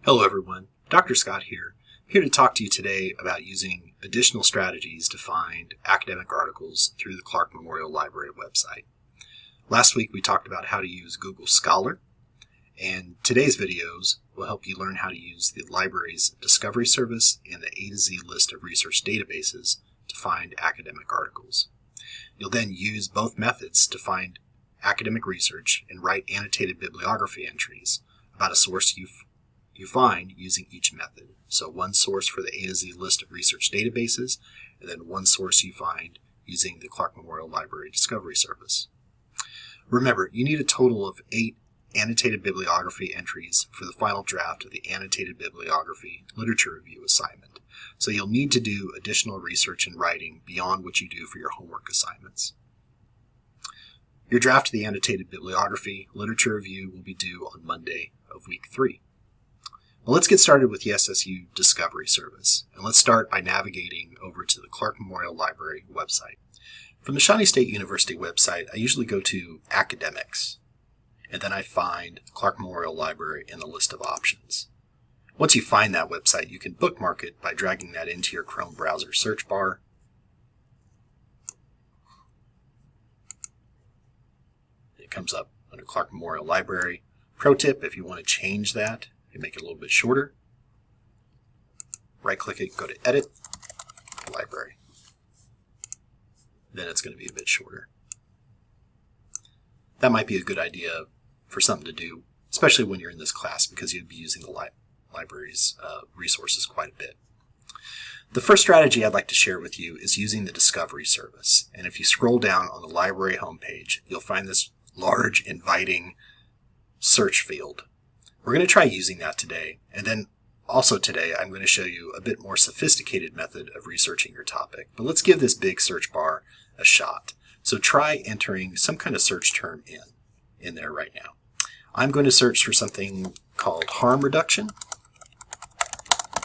Hello everyone, Dr. Scott here. I'm here to talk to you today about using additional strategies to find academic articles through the Clark Memorial Library website. Last week we talked about how to use Google Scholar, and today's videos will help you learn how to use the library's Discovery Service and the A to Z list of research databases to find academic articles. You'll then use both methods to find academic research and write annotated bibliography entries about a source you find using each method. So one source for the A to Z list of research databases, and then one source you find using the Clark Memorial Library Discovery Service. Remember, you need a total of 8 annotated bibliography entries for the final draft of the annotated bibliography literature review assignment. So you'll need to do additional research and writing beyond what you do for your homework assignments. Your draft of the annotated bibliography literature review will be due on Monday of week 3. Well, let's get started with the SSU Discovery Service, and let's start by navigating over to the Clark Memorial Library website. From the Shawnee State University website, I usually go to Academics, and then I find Clark Memorial Library in the list of options. Once you find that website, you can bookmark it by dragging that into your Chrome browser search bar. It comes up under Clark Memorial Library. Pro tip, if you want to change that, you make it a little bit shorter. Right-click it, go to Edit, Library. Then it's going to be a bit shorter. That might be a good idea for something to do, especially when you're in this class, because you'd be using the library's resources quite a bit. The first strategy I'd like to share with you is using the Discovery Service. And if you scroll down on the library homepage, you'll find this large, inviting search field. We're going to try using that today, and then also today I'm going to show you a bit more sophisticated method of researching your topic. But let's give this big search bar a shot. So try entering some kind of search term in there right now. I'm going to search for something called harm reduction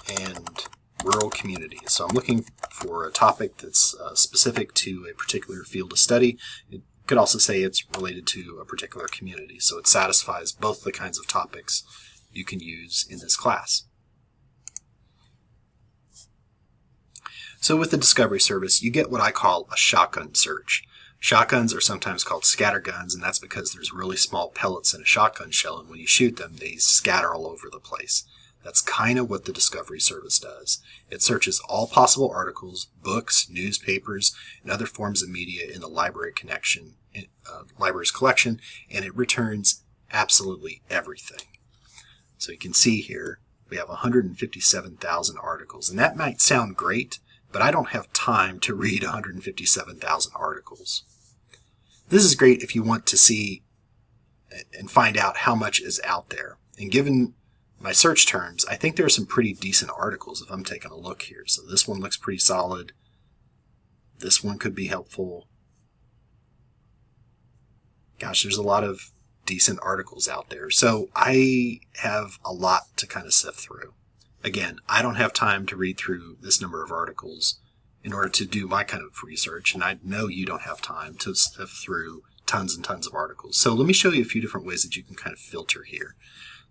and rural communities. So I'm looking for a topic that's specific to a particular field of study. It could also say it's related to a particular community, so it satisfies both the kinds of topics you can use in this class. So with the Discovery Service, you get what I call a shotgun search. Shotguns are sometimes called scatter guns, and that's because there's really small pellets in a shotgun shell, and when you shoot them, they scatter all over the place. That's kind of what the Discovery Service does. It searches all possible articles, books, newspapers, and other forms of media in the library's collection, and it returns absolutely everything. So you can see here we have 157,000 articles, and that might sound great, but I don't have time to read 157,000 articles. This is great if you want to see and find out how much is out there. And given my search terms, I think there are some pretty decent articles if I'm taking a look here. So this one looks pretty solid. This one could be helpful. Gosh, there's a lot of decent articles out there. So I have a lot to kind of sift through. Again, I don't have time to read through this number of articles in order to do my kind of research, and I know you don't have time to sift through tons and tons of articles. So let me show you a few different ways that you can kind of filter here.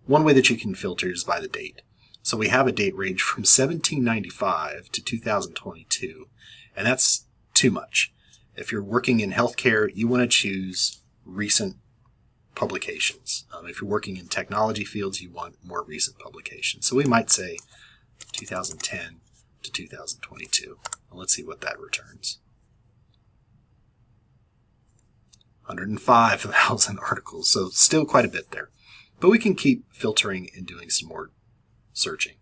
One way that you can filter is by the date. So we have a date range from 1795 to 2022, and that's too much. If you're working in healthcare, you want to choose recent publications. If you're working in technology fields, you want more recent publications. So we might say 2010 to 2022. And let's see what that returns. 105,000 articles, so still quite a bit there. But we can keep filtering and doing some more searching.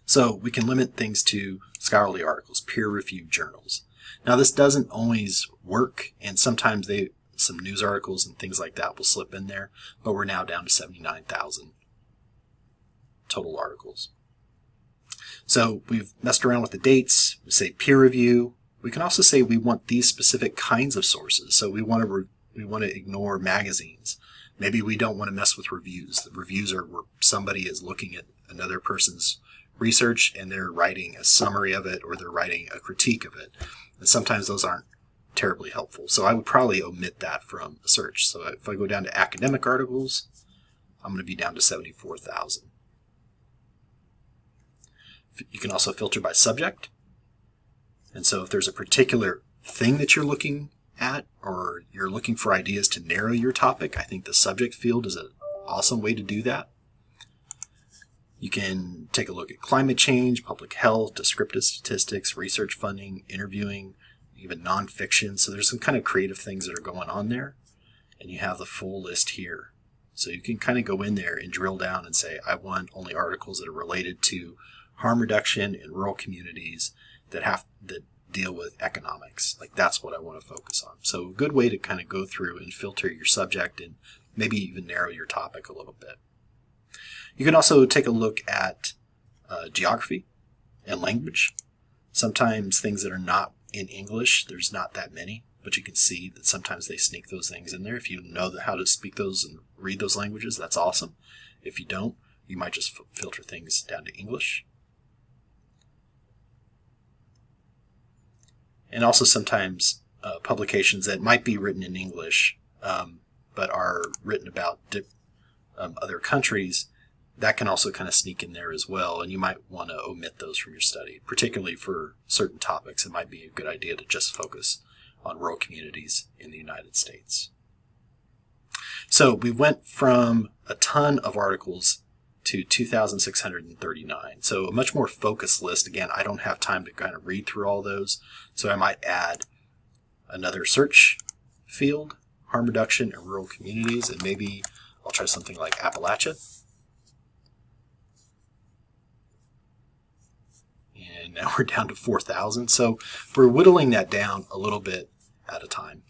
So we can limit things to scholarly articles, peer-reviewed journals. Now this doesn't always work, and sometimes some news articles and things like that will slip in there, but we're now down to 79,000 total articles. So we've messed around with the dates. We say peer review. We can also say we want these specific kinds of sources. So we want to ignore magazines. Maybe we don't want to mess with reviews. The reviews are where somebody is looking at another person's research and they're writing a summary of it or they're writing a critique of it. And sometimes those aren't terribly helpful. So I would probably omit that from a search. So if I go down to academic articles, I'm going to be down to 74,000. You can also filter by subject. And so if there's a particular thing that you're looking at, or you're looking for ideas to narrow your topic, I think the subject field is an awesome way to do that. You can take a look at climate change, public health, descriptive statistics, research funding, interviewing, even nonfiction. So there's some kind of creative things that are going on there. And you have the full list here. So you can kind of go in there and drill down and say, I want only articles that are related to harm reduction in rural communities that deal with economics. Like, that's what I want to focus on. So a good way to kind of go through and filter your subject and maybe even narrow your topic a little bit. You can also take a look at geography and language. Sometimes things that are not in English, there's not that many, but you can see that sometimes they sneak those things in there. If you know how to speak those and read those languages, that's awesome. If you don't, you might just filter things down to English. And also sometimes publications that might be written in English, but are written about other countries, that can also kind of sneak in there as well. And you might want to omit those from your study, particularly for certain topics. It might be a good idea to just focus on rural communities in the United States. So we went from a ton of articles to 2,639. So a much more focused list. Again, I don't have time to kind of read through all those. So I might add another search field, harm reduction in rural communities, and maybe I'll try something like Appalachia. And now we're down to 4,000. So we're whittling that down a little bit at a time.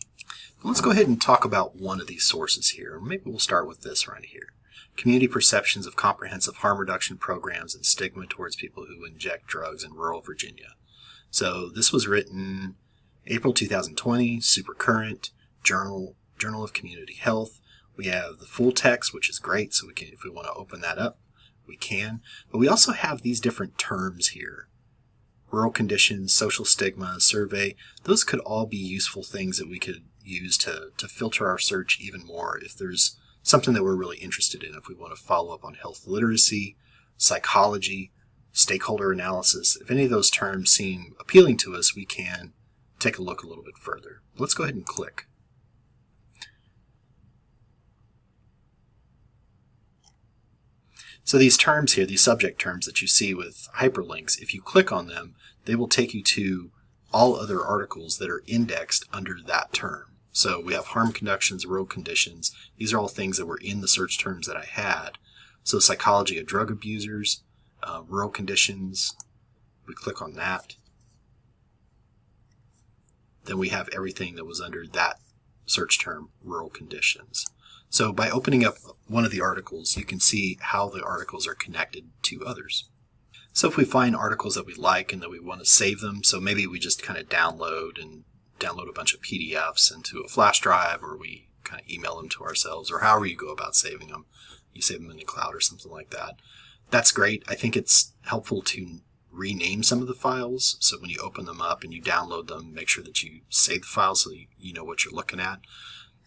Let's go ahead and talk about one of these sources here. Maybe we'll start with this right here. Community Perceptions of Comprehensive Harm Reduction Programs and Stigma Towards People Who Inject Drugs in Rural Virginia. So this was written April 2020, super current, Journal of Community Health. We have the full text, which is great, so we can, if we want to open that up, we can. But we also have these different terms here. Rural conditions, social stigma, survey. Those could all be useful things that we could use to filter our search even more if there's something that we're really interested in. If we want to follow up on health literacy, psychology, stakeholder analysis, if any of those terms seem appealing to us, we can take a look a little bit further. Let's go ahead and click. So these terms here, these subject terms that you see with hyperlinks, if you click on them, they will take you to all other articles that are indexed under that term. So we have harm conductions, rural conditions. These are all things that were in the search terms that I had. So psychology of drug abusers, rural conditions, we click on that. Then we have everything that was under that search term, rural conditions. So by opening up one of the articles, you can see how the articles are connected to others. So if we find articles that we like and that we want to save them, so maybe we just kind of download a bunch of PDFs into a flash drive, or we kind of email them to ourselves, or however you go about saving them. You save them in the cloud or something like that. That's great. I think it's helpful to rename some of the files. So when you open them up and you download them, make sure that you save the file so you know what you're looking at.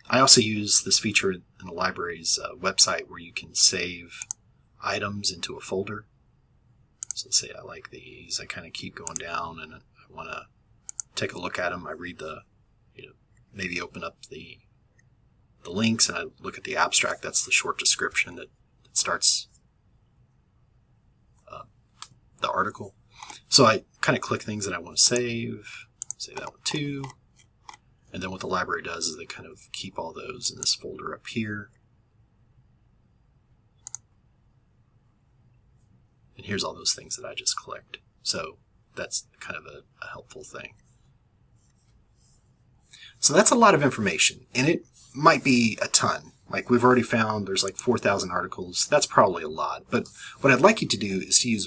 I also use this feature in the library's website where you can save items into a folder. So let's say I like these. I kind of keep going down and I want to take a look at them. I read maybe open up the links and I look at the abstract. That's the short description that starts the article. So I kind of click things that I want to save. Save that one too. And then what the library does is they kind of keep all those in this folder up here. And here's all those things that I just clicked. So that's kind of a helpful thing. So that's a lot of information, and it might be a ton. Like we've already found there's like 4,000 articles. That's probably a lot. But what I'd like you to do is to use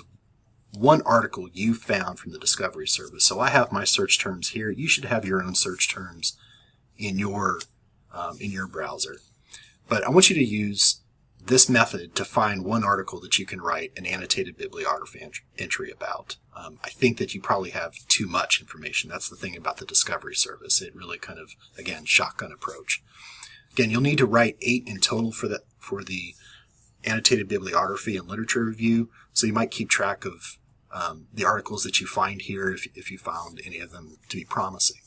one article you found from the Discovery Service. So I have my search terms here. You should have your own search terms in your browser. But I want you to use this method to find one article that you can write an annotated bibliography entry about. I think that you probably have too much information. That's the thing about the Discovery Service. It really kind of, again, shotgun approach. Again, you'll need to write 8 in total for the annotated bibliography and literature review. So you might keep track of the articles that you find here if you found any of them to be promising.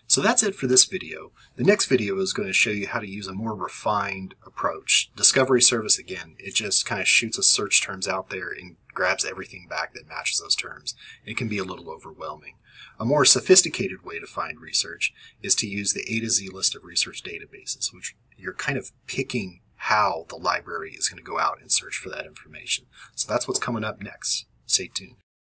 So that's it for this video. The next video is going to show you how to use a more refined approach. Discovery Service, again, it just kind of shoots a search terms out there and grabs everything back that matches those terms. It can be a little overwhelming. A more sophisticated way to find research is to use the A to Z list of research databases, which you're kind of picking how the library is going to go out and search for that information. So that's what's coming up next. Stay tuned.